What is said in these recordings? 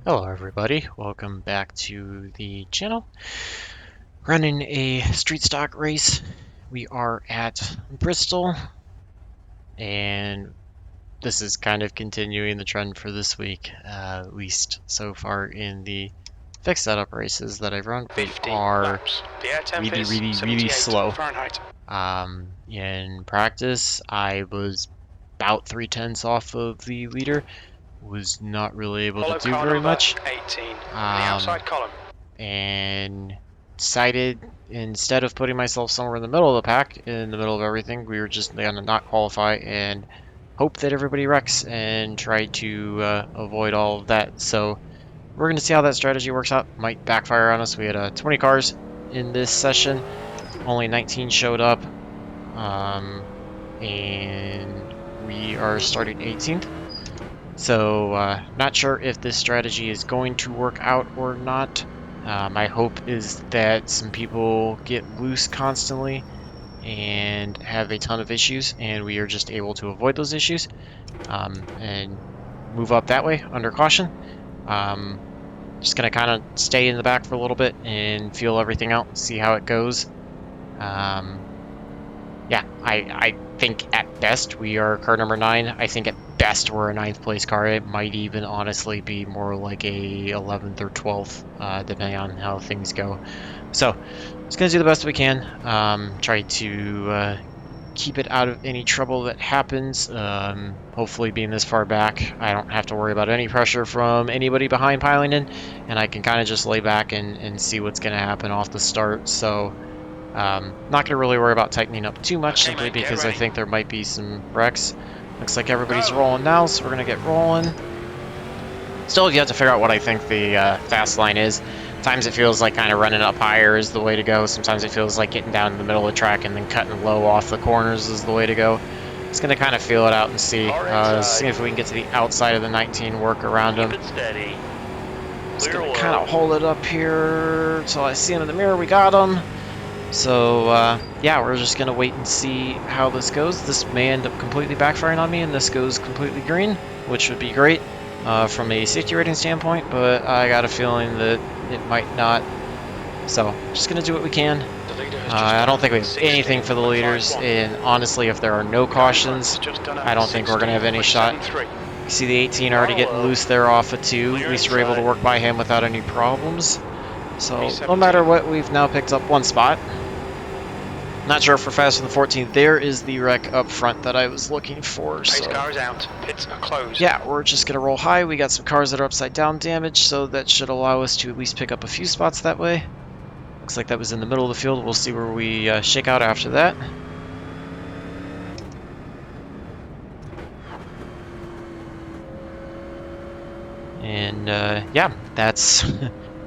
Hello everybody, welcome back to the channel. Running a street stock race. We are at Bristol, and this is kind of continuing the trend for this week, at least so far in the fixed setup races that I've run. We 50 are laps. The air temp is really 78 slow. Fahrenheit. In practice, I was about 3/10 off of the leader. Was not really able to Follow do car very number much. 18 in the outside column. And decided instead of putting myself somewhere in the middle of the pack, in the middle of everything, we were just going to not qualify and hope that everybody wrecks and try to avoid all of that. So we're going to see how that strategy works out. Might backfire on us. We had 20 cars in this session. Only 19 showed up. And we are starting 18th. So not sure if this strategy is going to work out or not. My hope is that some people get loose constantly and have a ton of issues, and we are just able to avoid those issues and move up that way under caution. Just going to kind of stay in the back for a little bit and feel everything out, see how it goes. Yeah, I think at best we are car number 9. I think at best we're a 9th place car. It might even honestly be more like a 11th or 12th, depending on how things go. So, just gonna do the best we can. Try to keep it out of any trouble that happens. Hopefully, being this far back, I don't have to worry about any pressure from anybody behind piling in, and I can kind of just lay back and see what's gonna happen off the start. So. Not going to really worry about tightening up too much, simply because I think there might be some wrecks. Looks like everybody's rolling now, so we're going to get rolling. Still, you have to figure out what I think the fast line is. Sometimes it feels like kind of running up higher is the way to go. Sometimes it feels like getting down in the middle of the track and then cutting low off the corners is the way to go. Just going to kind of feel it out and see. See if we can get to the outside of the 19, work around him. Just going to kind of hold it up here until I see him in the mirror. We got him. So, yeah, we're just going to wait and see how this goes. This may end up completely backfiring on me, and this goes completely green, which would be great from a safety rating standpoint, but I got a feeling that it might not. So, just going to do what we can. I don't think we have anything for the leaders, and honestly, if there are no cautions, I don't think we're going to have any shot. You see the 18 already getting loose there off of 2. At least we're able to work by him without any problems. So, no matter what, we've now picked up 1 spot. Not sure if we're faster than 14th. There is the wreck up front that I was looking for. So. Pace car is out. Pits are closed. Yeah, we're just going to roll high. We got some cars that are upside down damage, so that should allow us to at least pick up a few spots that way. Looks like that was in the middle of the field. We'll see where we shake out after that. And, yeah, that's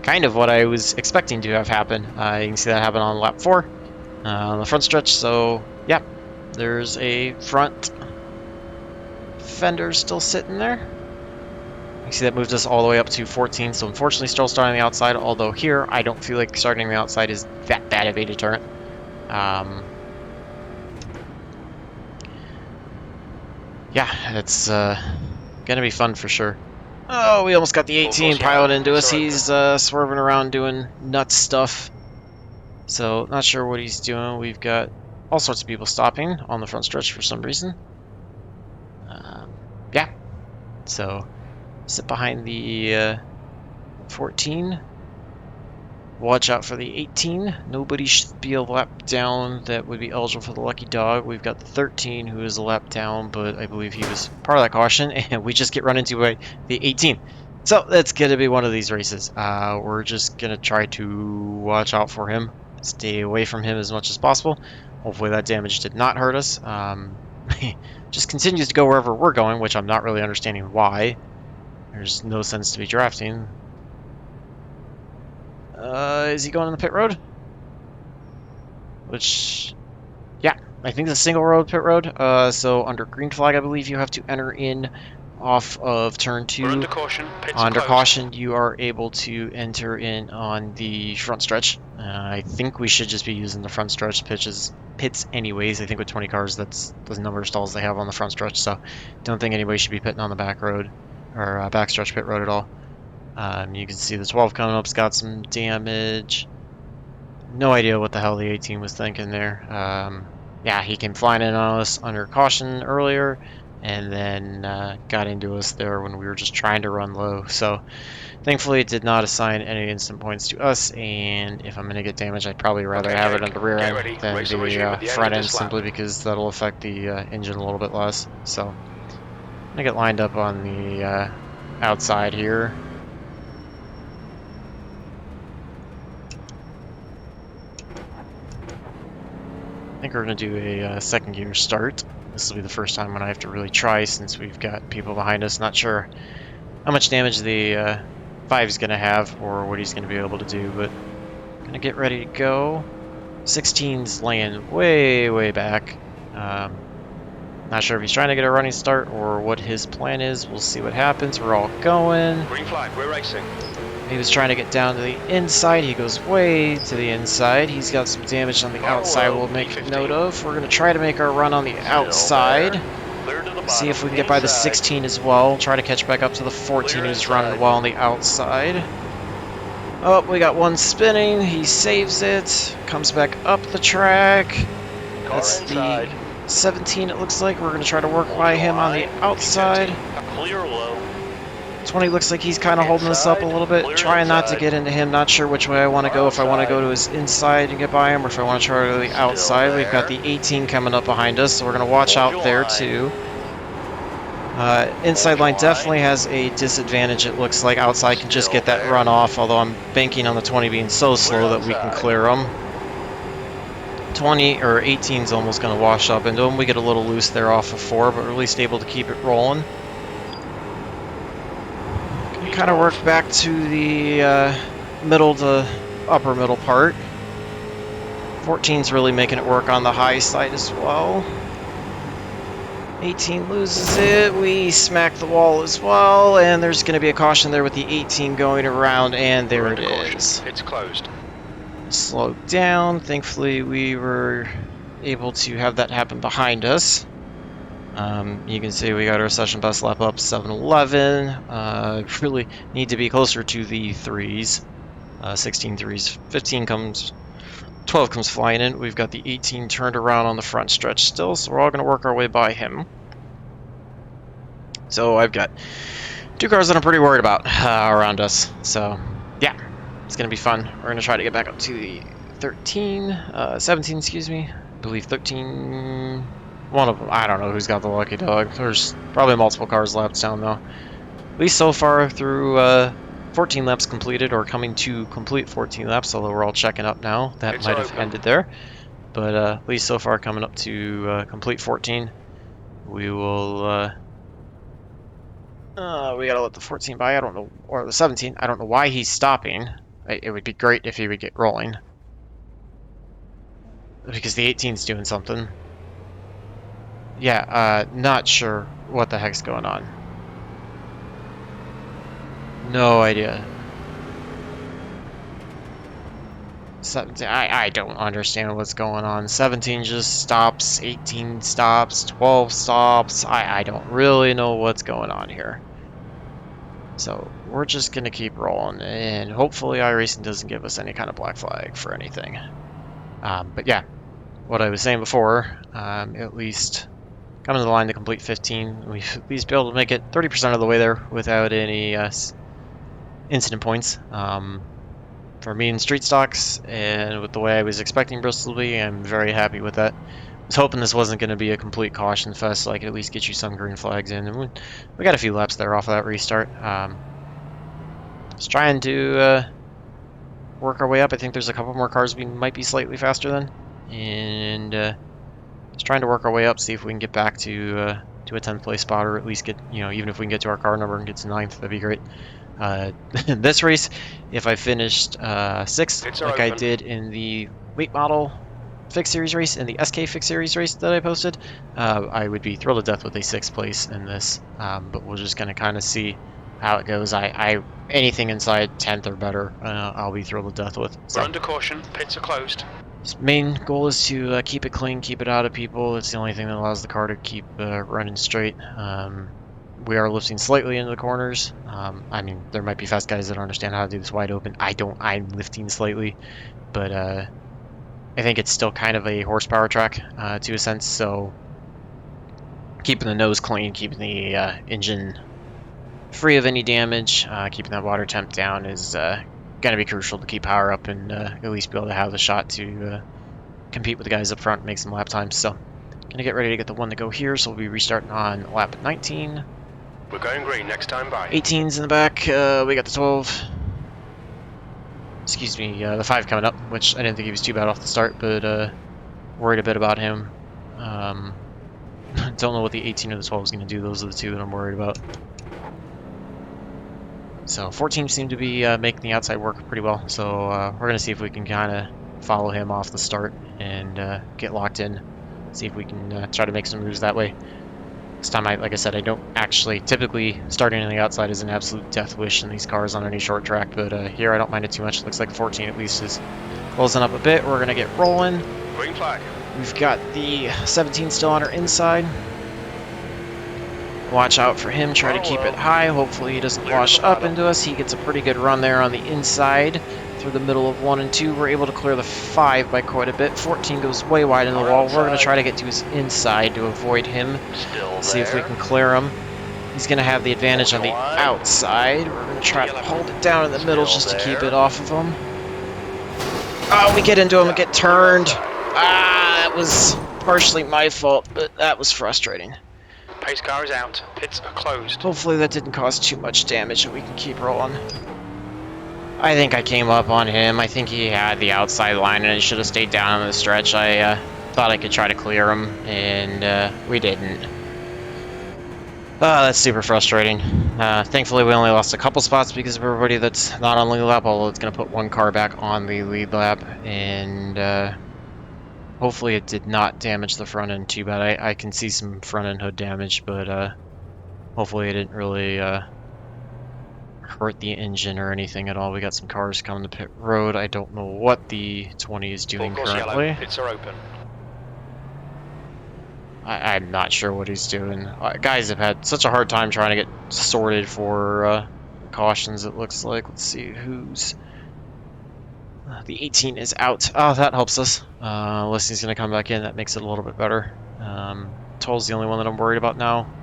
kind of what I was expecting to have happen. You can see that happen on lap 4. On the front stretch, so yeah, there's a front fender still sitting there. You see that moved us all the way up to 14, so unfortunately still starting on the outside, although here I don't feel like starting on the outside is that bad of a deterrent. Yeah, it's gonna be fun for sure. Oh, we almost got the 18 pilot into us. He's swerving around doing nuts stuff. So, not sure what he's doing. We've got all sorts of people stopping on the front stretch for some reason. Yeah. So, sit behind the 14. Watch out for the 18. Nobody should be a lap down that would be eligible for the lucky dog. We've got the 13 who is a lap down, but I believe he was part of that caution, and we just get run into by the 18. So, that's going to be one of these races. We're just going to try to watch out for him. Stay away from him as much as possible. Hopefully that damage did not hurt us. Just continues to go wherever we're going, which I'm not really understanding why. There's no sense to be drafting. Is he going on the pit road? Which, yeah, I think it's a single road pit road. So under green flag, I believe you have to enter in off of turn 2. We're under caution. Under caution, you are able to enter in on the front stretch. I think we should just be using the front stretch pits anyways. I think with 20 cars, that's the number of stalls they have on the front stretch. So don't think anybody should be pitting on the back road or back stretch pit road at all. You can see the 12 coming up's got some damage. No idea what the hell the 18 was thinking there. Yeah, he came flying in on us under caution earlier, and then got into us there when we were just trying to run low. So thankfully it did not assign any instant points to us, and if I'm going to get damage, I'd probably rather have it on the rear end than the front end, simply because that'll affect the engine a little bit less. So I'm going to get lined up on the outside here. I think we're going to do a second gear start. This will be the first time when I have to really try, since we've got people behind us. Not sure how much damage the 5 is going to have or what he's going to be able to do, but I'm going to get ready to go. 16's laying way back. Not sure if he's trying to get a running start or what his plan is. We'll see what happens. We're all going. Green flag, we're racing. He was trying to get down to the inside. He goes way to the inside. He's got some damage on the outside we'll make note of. We're going to try to make our run on the outside. See if we can get by the 16 as well. Try to catch back up to the 14 who's running well on the outside. Oh, we got one spinning. He saves it. Comes back up the track. That's the 17, it looks like. We're going to try to work by him on the outside. Clear low. 20 looks like he's kind of holding us up a little bit. Trying not to get into him. Not sure which way I want to go. If I want to go to his inside and get by him, or if I want to try to go to the outside. We've got the 18 coming up behind us, so we're going to watch out there too. Inside line definitely has a disadvantage, it looks like. Outside can just get that run off, although I'm banking on the 20 being so slow that we can clear him. 20 or 18's almost going to wash up into him. We get a little loose there off of 4, but we're at least able to keep it rolling. Kind of work back to the middle to upper middle part. 14's really making it work on the high side as well. 18 loses it. We smack the wall as well, and there's going to be a caution there with the 18 going around, and there it is. It's closed. Slow down. Thankfully, we were able to have that happen behind us. You can see we got our session best lap up 7:11. Really need to be closer to the 3s. 16 3s. 15 comes, 12 comes flying in. We've got the 18 turned around on the front stretch still, so we're all going to work our way by him. So I've got 2 cars that I'm pretty worried about around us. So yeah, it's going to be fun. We're going to try to get back up to the 17, excuse me. I believe 13. One of them, I don't know who's got the lucky dog. There's probably multiple cars lapped down though. At least so far through 14 laps completed, or coming to complete 14 laps, although we're all checking up now. That might have ended there. But at least so far coming up to complete 14. We will, we gotta let the 14 by, I don't know, or the 17. I don't know why he's stopping. It would be great if he would get rolling. Because the 18's doing something. Yeah, not sure what the heck's going on. No idea. 17, I don't understand what's going on. 17 just stops, 18 stops, 12 stops. I don't really know what's going on here. So we're just going to keep rolling, and hopefully iRacing doesn't give us any kind of black flag for anything. But yeah, what I was saying before, at least coming to the line to complete 15, we've at least be able to make it 30% of the way there without any incident points. For me in street stocks, and with the way I was expecting Bristol to be, I'm very happy with that. I was hoping this wasn't going to be a complete caution fest, so I could at least get you some green flags in. And we got a few laps there off of that restart. Just trying to work our way up. I think there's a couple more cars we might be slightly faster than. And just trying to work our way up, see if we can get back to a 10th place spot, or at least get, even if we can get to our car number and get to 9th, that'd be great. This race, if I finished 6th, like I did in the late model fixed series race and the SK fixed series race that I posted, I would be thrilled to death with a 6th place in this. But we're just gonna kind of see how it goes. Anything inside 10th or better, I'll be thrilled to death with. So. We're under caution. Pits are closed. Main goal is to keep it clean, keep it out of people. It's the only thing that allows the car to keep running straight. we are lifting slightly into the corners. I mean, there might be fast guys that don't understand how to do this wide open. I don't. I'm lifting slightly, but I think it's still kind of a horsepower track to a sense. So keeping the nose clean, keeping the engine free of any damage, keeping that water temp down is going to be crucial to keep power up and at least be able to have the shot to compete with the guys up front and make some lap times. So gonna get ready to get the one to go here, so we'll be restarting on lap 19. We're going green next time by. 18's in the back, we got the 12. Excuse me, the 5 coming up, which I didn't think he was too bad off the start, but worried a bit about him. Don't know what the 18 or the 12 is going to do. Those are the two that I'm worried about. So 14 seemed to be making the outside work pretty well, so we're going to see if we can kind of follow him off the start and get locked in. See if we can try to make some moves that way. This time, like I said, I don't actually, typically starting on the outside is an absolute death wish in these cars on any short track, but here I don't mind it too much. It looks like 14 at least is closing up a bit. We're going to get rolling. Green flag. We've got the 17 still on our inside. Watch out for him, try to keep it high. Hopefully he doesn't wash up into us. He gets a pretty good run there on the inside. Through the middle of 1 and 2, we're able to clear the 5 by quite a bit. 14 goes way wide in the wall. We're going to try to get to his inside to avoid him. See if we can clear him. He's going to have the advantage on the outside. We're going to try to hold it down in the middle just to keep it off of him. Oh, we get into him and get turned. Ah, that was partially my fault, but that was frustrating. Pace car is out. Pits are closed. Hopefully that didn't cause too much damage and we can keep rolling. I think I came up on him. I think he had the outside line and he should have stayed down on the stretch. I thought I could try to clear him, and we didn't. That's super frustrating. Thankfully, we only lost a couple spots because of everybody that's not on lead lap, although it's going to put one car back on the lead lap, and hopefully it did not damage the front end too bad. I can see some front end hood damage, but hopefully it didn't really hurt the engine or anything at all. We got some cars coming to pit road. I don't know what the 20 is doing currently. Yellow. Pits are open. I'm not sure what he's doing. Guys have had such a hard time trying to get sorted for cautions, it looks like. Let's see who's... the 18 is out. Oh, that helps us. Unless he's going to come back in, that makes it a little bit better. Toll's the only one that I'm worried about now.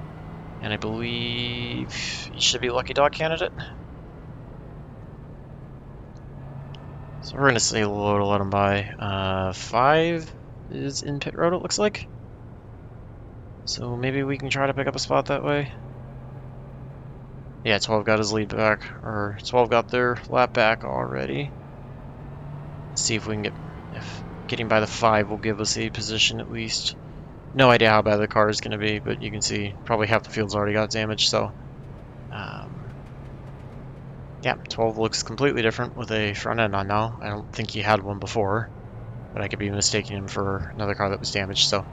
And I believe he should be Lucky Dog candidate. So we're going to say low to let him by. 5 is in pit road, it looks like. So maybe we can try to pick up a spot that way. Yeah, 12 got his lead back, or 12 got their lap back already. Let's see if we can get, if getting by the 5 will give us a position at least. No idea how bad the car is going to be, but you can see probably half the field's already got damaged, so yeah, 12 looks completely different with a front end on now. I don't think he had one before, but I could be mistaking him for another car that was damaged, so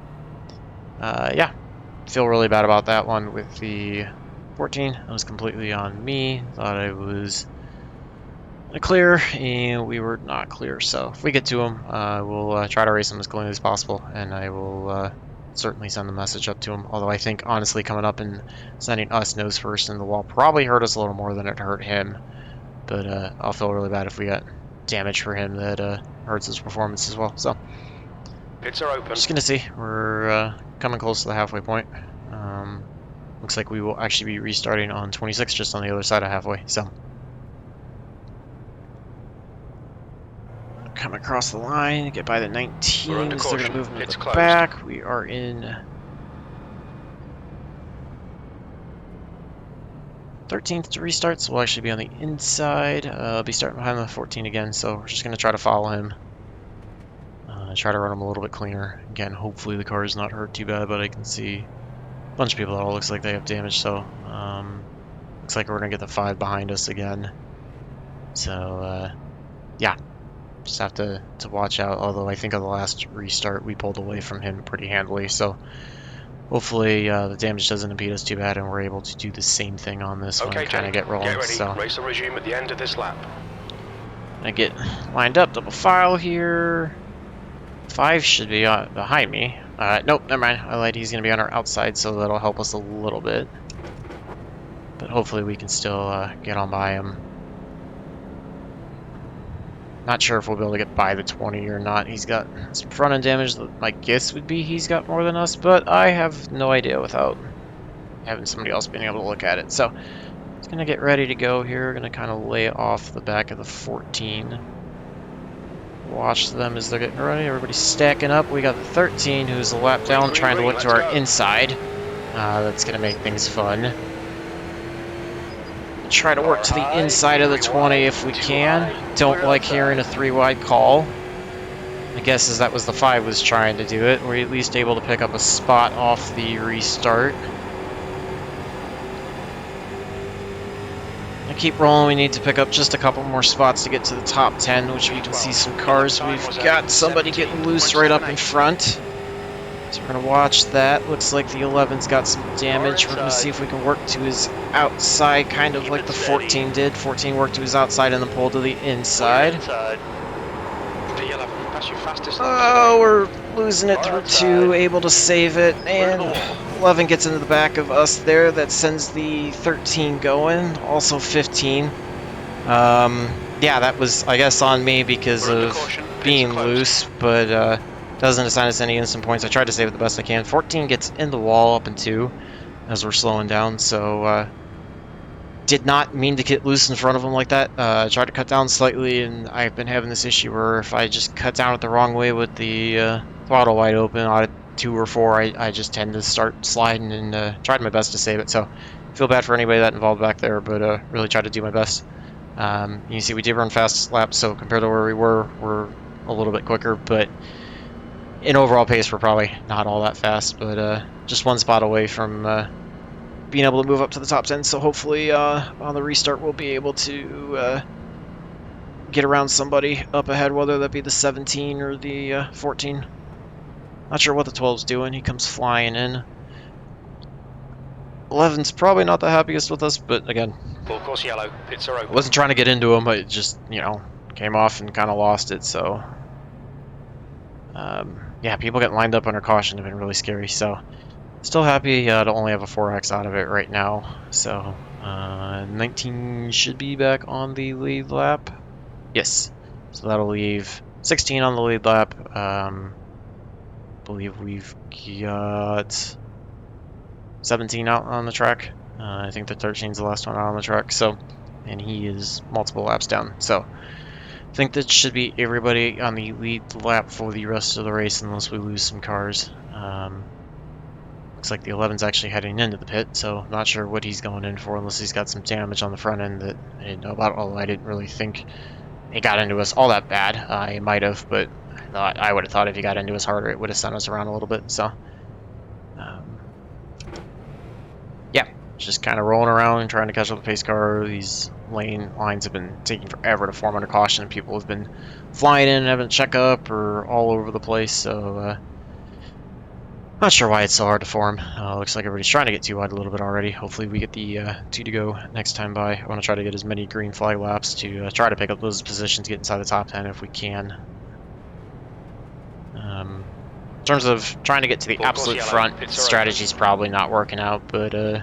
yeah, feel really bad about that one with the 14. That was completely on me. Thought I was clear, and we were not clear, so if we get to him, we'll try to race him as cleanly as possible, and I will certainly send the message up to him, although I think honestly coming up and sending us nose first in the wall probably hurt us a little more than it hurt him, but I'll feel really bad if we got damage for him that hurts his performance as well. So pits are open. Just gonna see. We're coming close to the halfway point. Looks like we will actually be restarting on 26, just on the other side of halfway. So come across the line, get by the 19s. They're gonna move into the back. We are in 13th to restart, so we'll actually be on the inside. I'll be starting behind the 14 again, so we're just gonna try to follow him. Try to run him a little bit cleaner. Again, hopefully the car is not hurt too bad, but I can see a bunch of people that all looks like they have damage, so looks like we're gonna get the 5 behind us again. So yeah, just have to watch out, although I think on the last restart we pulled away from him pretty handily, so hopefully the damage doesn't impede us too bad and we're able to do the same thing on this one and kind of get rolling. Get ready. So race will resume at the end of this lap. I get lined up, double file here. 5 should be behind me. Nope, never mind. I lied. He's going to be on our outside, so that'll help us a little bit. but hopefully we can still get on by him. Not sure if we'll be able to get by the 20 or not. He's got some front end damage. My guess would be he's got more than us, but I have no idea without having somebody else being able to look at it. So it's going to get ready to go here. Going to kind of lay off the back of the 14. Watch them as they're getting ready. Everybody's stacking up. We got the 13 who's a lap down trying to look to our inside. That's going to make things fun. Try to work to the inside of the 20 if we can. Don't like hearing a 3 wide call. I guess as that was the 5 was trying to do it. We're at least able to pick up a spot off the restart. I keep rolling. We need to pick up just a couple more spots to get to the top 10, which we can see some cars. We've got somebody getting loose right up in front. So we're going to watch that. Looks like the 11's got some damage. We're going to see if we can work to his outside, kind of like the 14 did. 14 worked to his outside and then pulled to the inside. Oh, we're losing it through 2, able to save it. And 11 gets into the back of us there. That sends the 13 going. Also 15. Yeah, that was, I guess, on me because of being loose, but doesn't assign us any instant points. I tried to save it the best I can. 14 gets in the wall up in 2 as we're slowing down, so did not mean to get loose in front of him like that. I tried to cut down slightly, and I've been having this issue where if I just cut down it the wrong way with the throttle wide open out of 2 or 4, I just tend to start sliding, and tried my best to save it. So feel bad for anybody that involved back there, but really tried to do my best. You can see we did run fast laps, so compared to where we were, we're a little bit quicker, but in overall pace, we're probably not all that fast, but just 1 spot away from being able to move up to the top 10. So hopefully on the restart, we'll be able to get around somebody up ahead, whether that be the 17 or the 14. Not sure what the 12's doing. He comes flying in. 11's probably not the happiest with us, but again, Full course yellow. Pits are open. I wasn't trying to get into him. I just, came off and kind of lost it, so yeah, people getting lined up under caution have been really scary, so still happy to only have a 4x out of it right now. So 19 should be back on the lead lap. Yes, so that'll leave 16 on the lead lap. Believe we've got 17 out on the track. I think the 13's the last one out on the track, so, and he is multiple laps down, so I think that should be everybody on the lead lap for the rest of the race unless we lose some cars. Looks like the 11's actually heading into the pit, so not sure what he's going in for unless he's got some damage on the front end that I didn't know about, although I didn't really think he got into us all that bad. He might have, but I would have thought if he got into us harder it would have sent us around a little bit, so yeah, just kind of rolling around and trying to catch up the pace car. These lane lines have been taking forever to form under caution, and people have been flying in and having a checkup or all over the place, so not sure why it's so hard to form. Looks like everybody's trying to get 2 wide a little bit already. Hopefully we get the 2 to go next time by. I want to try to get as many green flag laps to try to pick up those positions, get inside the top 10 if we can. In terms of trying to get to the absolute front, strategy's probably not working out, but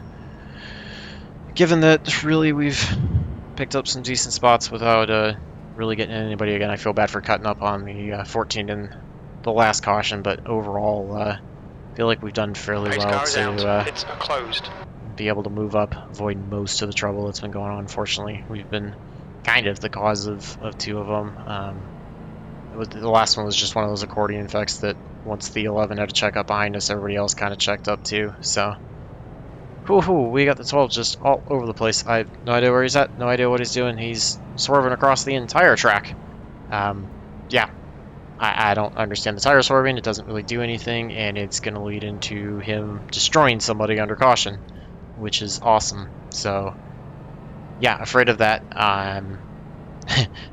given that really we've picked up some decent spots without really getting anybody again, I feel bad for cutting up on the 14 in the last caution, but overall I feel like we've done fairly well to be able to move up, avoid most of the trouble that's been going on. Unfortunately, we've been kind of the cause of 2 of them. The last one was just one of those accordion effects that once the 11 had a check up behind us, everybody else kind of checked up too. So, we got the 12 just all over the place. I have no idea where he's at, no idea what he's doing. He's swerving across the entire track. Yeah, I don't understand the tire swerving. It doesn't really do anything, and it's going to lead into him destroying somebody under caution, which is awesome. So, yeah, afraid of that.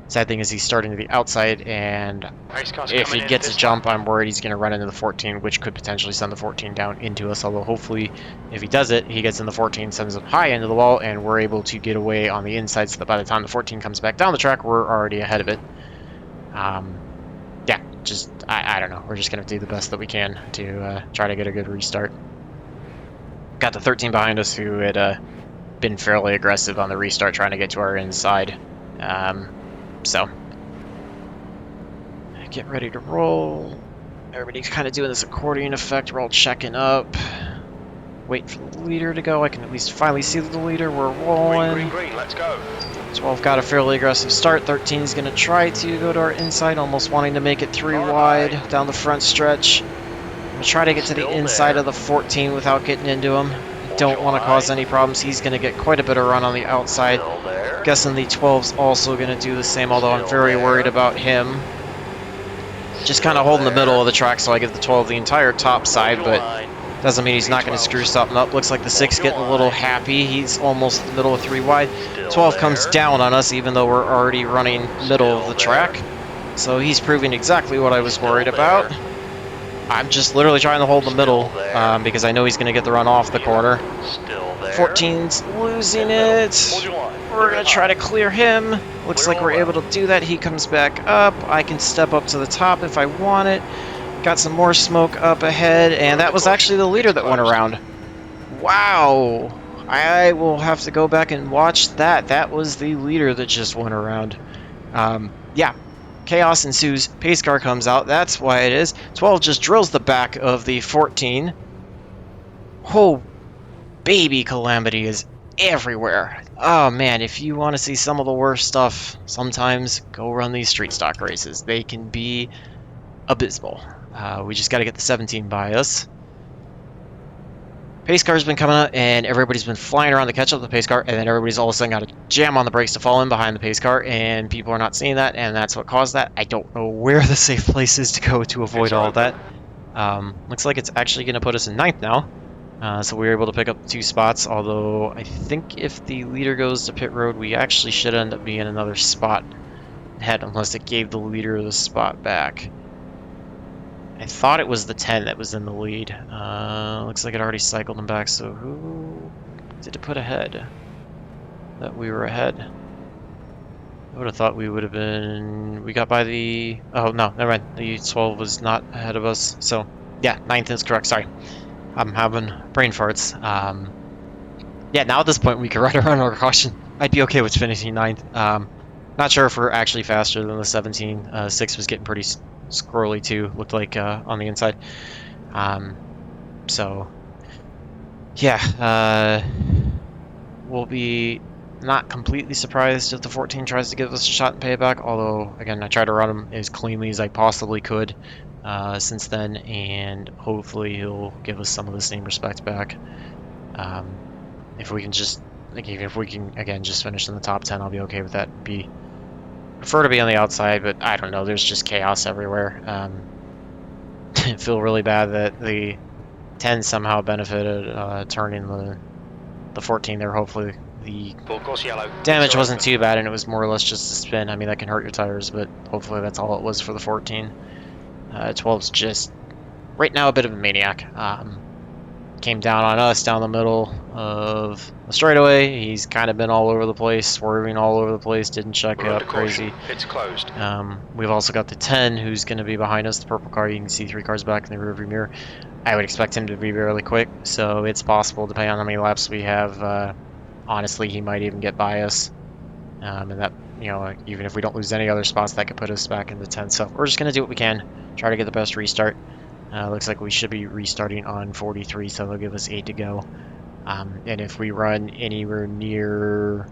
Sad thing is he's starting to the outside, and if he gets a jump, I'm worried he's going to run into the 14, which could potentially send the 14 down into us, although hopefully if he does it, he gets in the 14, sends him high into the wall, and we're able to get away on the inside so that by the time the 14 comes back down the track, we're already ahead of it. Yeah, just, I don't know. We're just going to do the best that we can to try to get a good restart. Got the 13 behind us who had been fairly aggressive on the restart, trying to get to our inside. So, get ready to roll. Everybody's kind of doing this accordion effect. We're all checking up. Wait for the leader to go. I can at least finally see the leader. We're rolling. Green, let's go. 12 got a fairly aggressive start. 13 is going to try to go to our inside, almost wanting to make it 3 wide down the front stretch. I'm going to try to get to the inside of the 14 without getting into him. Don't want to cause any problems. He's going to get quite a bit of run on the outside. Guessing the 12's also going to do the same, although I'm very worried about him. Just kind of holding the middle of the track, so I give the 12 the entire top side, but doesn't mean he's not going to screw something up. Looks like the 6 getting a little happy. He's almost the middle of 3 wide. 12 comes down on us, even though we're already running middle of the track. So he's proving exactly what I was worried about. I'm just literally trying to hold the middle because I know he's going to get the run off the corner. 14's losing it. We're going to try to clear him. Looks like we're able to do that. He comes back up. I can step up to the top if I want it. Got some more smoke up ahead, and that was actually the leader that went around. Wow. I will have to go back and watch that. That was the leader that just went around. Yeah. Chaos ensues. Pace car comes out. That's why it is. 12 just drills the back of the 14. Oh, baby, calamity is everywhere. Oh man, if you want to see some of the worst stuff, sometimes go run these street stock races. They can be abysmal. We just got to get the 17 by us. Pace car's been coming out, and everybody's been flying around to catch up to the pace car, and then everybody's all of a sudden got to jam on the brakes to fall in behind the pace car, and people are not seeing that, and that's what caused that. I don't know where the safe place is to go to avoid all of that. Looks like it's actually going to put us in 9th now, so we were able to pick up 2 spots, although I think if the leader goes to pit road, we actually should end up being another spot ahead, unless it gave the leader the spot back. I thought it was the 10 that was in the lead. Looks like it already cycled him back, so who did it put ahead? That we were ahead. I would have thought we would have been... We got by the... Oh, no, never mind. The 12 was not ahead of us. So, yeah, 9th is correct. Sorry. I'm having brain farts. Yeah, now at this point we can ride around our caution. I'd be okay with finishing 9th. Not sure if we're actually faster than the 17. 6 was getting pretty squirrely too, looked like on the inside. So yeah, we'll be not completely surprised if the 14 tries to give us a shot and payback, although again I tried to run him as cleanly as I possibly could since then, and hopefully he'll give us some of the same respect back. If we can just, if we can again just finish in the top 10, I'll be okay with that. Prefer to be on the outside, but I don't know, there's just chaos everywhere. I feel really bad that the 10 somehow benefited turning the 14 there. Hopefully the damage wasn't too bad and it was more or less just a spin. I mean, that can hurt your tires, but hopefully that's all it was for the 14. 12's just right now a bit of a maniac. Came down on us down the middle of the straightaway. He's kind of been all over the place, swerving all over the place, didn't check up crazy. It's closed. We've also got the 10 who's going to be behind us, the purple car. You can see 3 cars back in the rearview mirror. I would expect him to be fairly quick, so it's possible, depending on how many laps we have, honestly, he might even get by us. And that, you know, even if we don't lose any other spots, that could put us back in the 10. So we're just going to do what we can, try to get the best restart. Looks like we should be restarting on 43, so they'll give us 8 to go. And if we run anywhere near,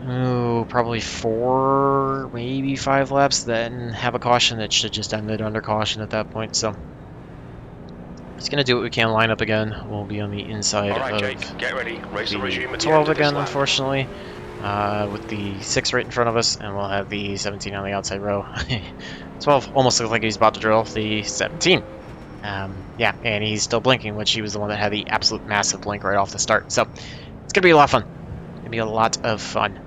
probably 4, maybe 5 laps, then have a caution. That should just end it under caution at that point. So just gonna do what we can. Line up again. We'll be on the inside of Jake, get ready. Race will resume at the 12 end of this again, lap. unfortunately. With the 6 right in front of us, and we'll have the 17 on the outside row. 12 almost looks like he's about to drill the 17. Yeah, and he's still blinking, which he was the one that had the absolute massive blink right off the start. So it's gonna be a lot of fun. Gonna be a lot of fun.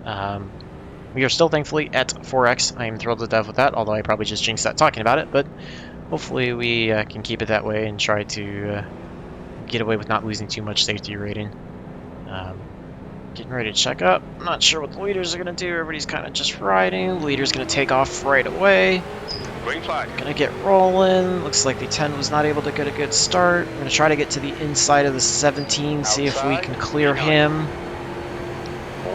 We are still thankfully at 4x. I am thrilled to death with that, although I probably just jinxed that talking about it. But hopefully we can keep it that way and try to get away with not losing too much safety rating. Getting ready to check up. I'm not sure what the leaders are going to do. Everybody's kind of just riding. The leader's going to take off right away. Green flag. Gonna get rolling. Looks like the 10 was not able to get a good start. We're gonna try to get to the inside of the 17, see if we can clear him.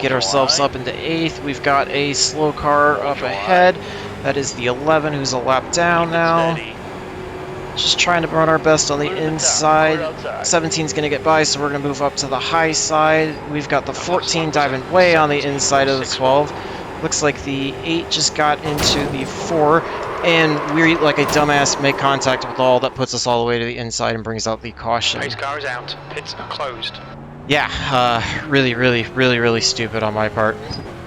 Get ourselves up into 8th. We've got a slow car up ahead. That is the 11 who's a lap down now. Just trying to run our best on the inside. 17's going to get by, so we're going to move up to the high side. We've got the 14 diving way on the inside of the 12. Looks like the 8 just got into the 4. And we, like a dumbass, make contact with all. That puts us all the way to the inside and brings out the caution. Pace car is out. Pits are closed. Yeah, really stupid on my part.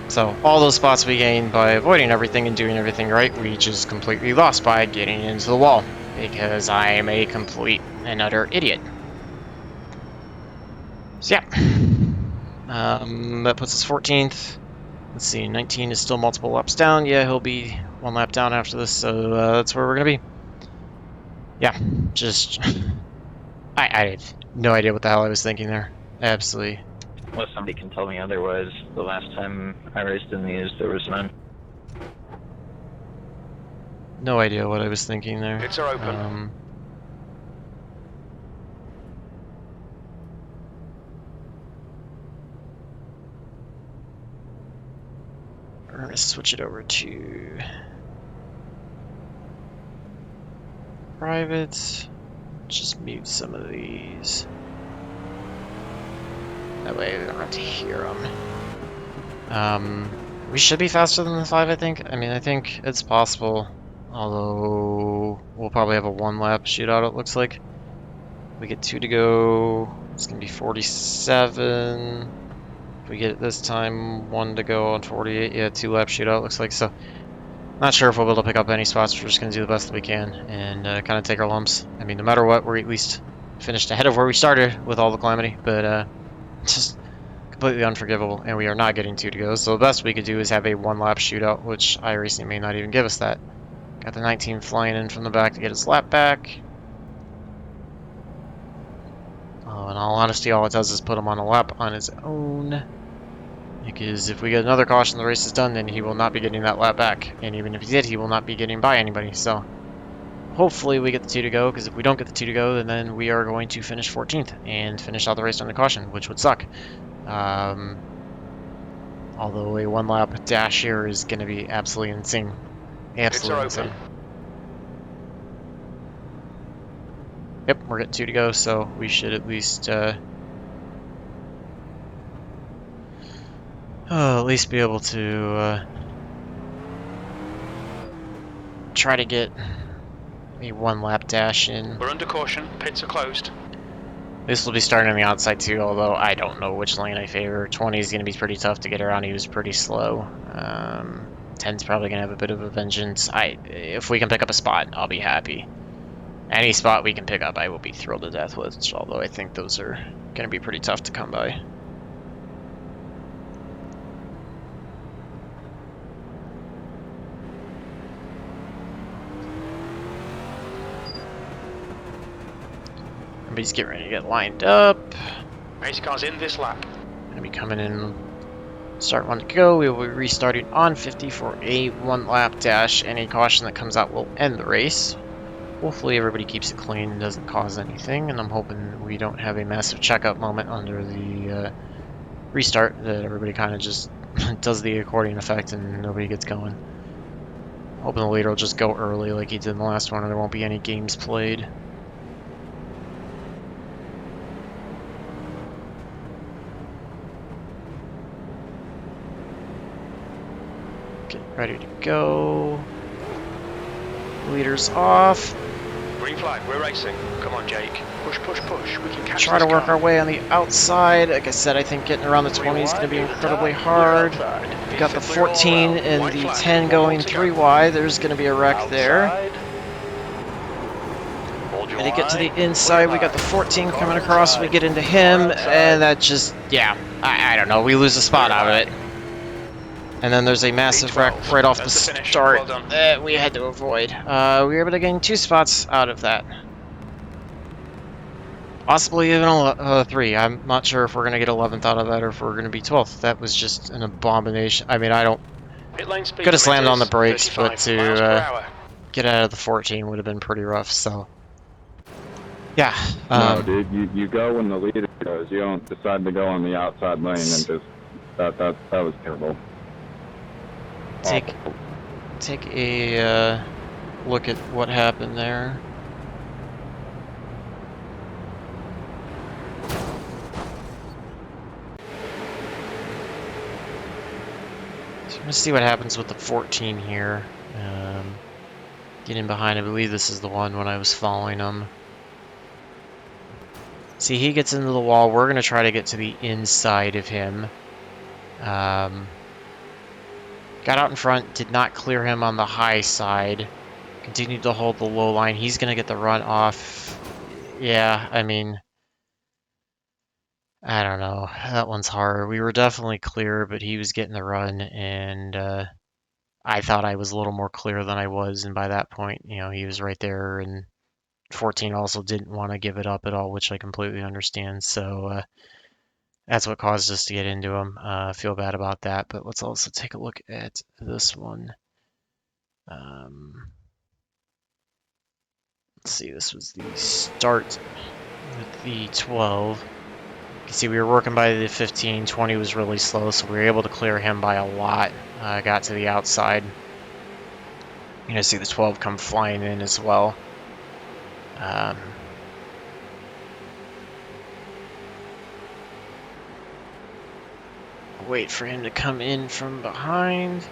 So, all those spots we gained by avoiding everything and doing everything right, we just completely lost by getting into the wall. Because I am a complete and utter idiot. So yeah. That puts us 14th. Let's see, 19 is still multiple laps down. Yeah, he'll be 1 lap down after this, so that's where we're going to be. Yeah, just... I have no idea what the hell I was thinking there. Absolutely. Unless somebody can tell me otherwise, the last time I raced in these, there was none. No idea what I was thinking there. Pits are open. We're going to switch it over to private. Just mute some of these. That way we don't have to hear them. We should be faster than the 5, I think. I mean, I think it's possible. Although, we'll probably have a 1 lap shootout, it looks like. We get 2 to go. It's going to be 47. If we get it this time, 1 to go on 48. Yeah, 2 lap shootout, looks like. So, not sure if we'll be able to pick up any spots. We're just going to do the best that we can and kind of take our lumps. I mean, no matter what, we're at least finished ahead of where we started with all the calamity. But, just completely unforgivable. And we are not getting 2 to go. So, the best we could do is have a 1 lap shootout, which iRacing may not even give us that. Got the 19 flying in from the back to get his lap back. Oh, in all honesty, all it does is put him on a lap on his own. Because if we get another caution, the race is done, then he will not be getting that lap back. And even if he did, he will not be getting by anybody. So, hopefully we get the 2 to go, because if we don't get the 2 to go, then we are going to finish 14th and finish out the race on the caution, which would suck. Although a 1 lap dash here is going to be absolutely insane. Absolutely insane. Yep, we're getting 2 to go, so we should at least be able to try to get a 1 lap dash in. We're under caution. Pits are closed. This will be starting on the outside too, although I don't know which lane I favor. 20 is going to be pretty tough to get around. He was pretty slow. 10's probably going to have a bit of a vengeance. If we can pick up a spot, I'll be happy. Any spot we can pick up, I will be thrilled to death with, although I think those are going to be pretty tough to come by. Everybody's getting ready to get lined up. Race car's in this lap. Going to be coming in. Start 1 to go. We will be restarting on 50 for a 1 lap dash. Any caution that comes out will end the race. Hopefully everybody keeps it clean and doesn't cause anything, and I'm hoping we don't have a massive checkup moment under the restart, that everybody kind of just does the accordion effect and nobody gets going. Hoping the leader will just go early like he did in the last one and there won't be any games played. Get ready to go. Leader's off. Green flag, we're racing. Come on, Jake. Push, push, push. We can catch Try to this work car. our way on the outside. Like I said, I think getting around the 20 is going to be incredibly hard. We got the 14 and the 10 going 3 wide. There's going to be a wreck there. And to get to the inside, we got the 14 coming across. We get into him, and that just, yeah, I don't know. We lose a spot out of it. And then there's a massive wreck right off the start that we had to avoid. We were able to gain 2 spots out of that. Possibly even 3. I'm not sure if we're going to get 11th out of that or if we're going to be 12th. That was just an abomination. I mean, I don't... Could have slammed on the brakes, but to get out of the 14 would have been pretty rough. So yeah, No, dude, you go when the leader goes. You don't decide to go on the outside lane and just that was terrible. take a look at what happened there. So I'm gonna see what happens with the 14 here. Get in behind. I believe this is the one when I was following him. See, he gets into the wall. We're gonna try to get to the inside of him. Got out in front, did not clear him on the high side. Continued to hold the low line. He's gonna get the run off. Yeah, I mean, I don't know. That one's hard. We were definitely clear, but he was getting the run, and I thought I was a little more clear than I was, and by that point, you know, he was right there, and 14 also didn't want to give it up at all, which I completely understand. So that's what caused us to get into him. Feel bad about that, but let's also take a look at this one. Let's see, this was the start with the 12. You can see we were working by the 15. 20 was really slow, so we were able to clear him by a lot. Got to the outside. You're going to see the 12 come flying in as well. Wait for him to come in from behind.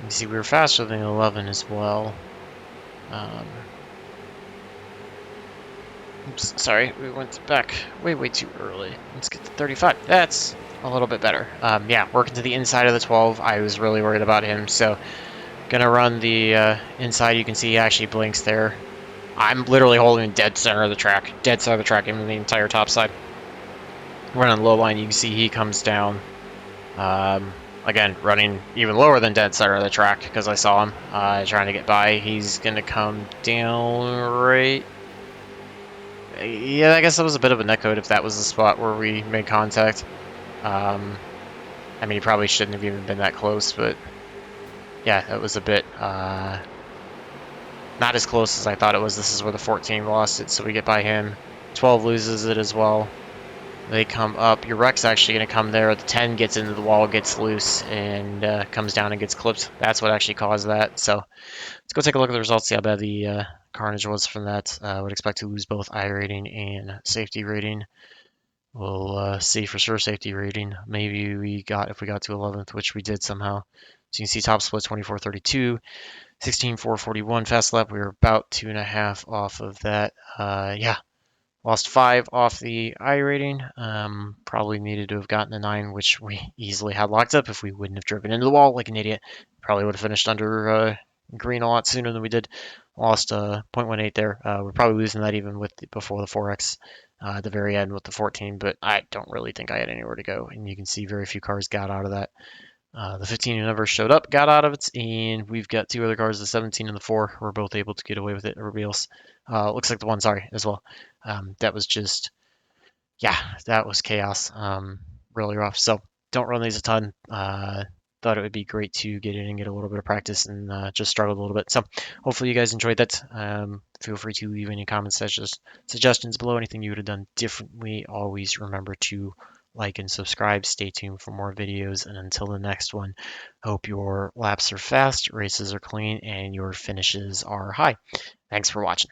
You see, we were faster than 11 as well. Oops, sorry, we went back way too early. Let's get to 35. That's a little bit better. Yeah, working to the inside of the 12. I was really worried about him, so gonna run the inside. You can see he actually blinks there. I'm literally holding dead center of the track. Dead center of the track, even the entire top side. Running low line, you can see he comes down. Again, running even lower than dead center of the track because I saw him trying to get by. He's gonna come down right. Yeah, I guess that was a bit of a netcode if that was the spot where we made contact. I mean, he probably shouldn't have even been that close, but yeah, that was a bit not as close as I thought it was. This is where the 14 lost it, so we get by him. 12 loses it as well. They come up. Your wreck's actually going to come there. The 10 gets into the wall, gets loose, and comes down and gets clipped. That's what actually caused that. So let's go take a look at the results, see how bad the carnage was from that. I would expect to lose both I rating and safety rating. We'll see for sure safety rating. Maybe if we got to 11th, which we did somehow. So you can see top split 24:32, 16:4:41 fast lap. We were about 2.5 off of that. Yeah. Lost 5 off the I rating. Probably needed to have gotten a 9, which we easily had locked up if we wouldn't have driven into the wall like an idiot. Probably would have finished under green a lot sooner than we did. Lost 0.18 there. We're probably losing that even before the 4X at the very end with the 14, but I don't really think I had anywhere to go. And you can see very few cars got out of that. The 15 who never showed up got out of it, and we've got 2 other cars, the 17 and the 4. We're both able to get away with it. Everybody else, looks like the 1, sorry, as well. That was just, yeah, that was chaos. Really rough. So don't run these a ton. Thought it would be great to get in and get a little bit of practice, and just struggled a little bit. So hopefully you guys enjoyed that. Feel free to leave any comments, suggestions below, anything you would have done differently. Always remember to like and subscribe. Stay tuned for more videos, and until the next one, hope your laps are fast, races are clean, and your finishes are high. Thanks for watching.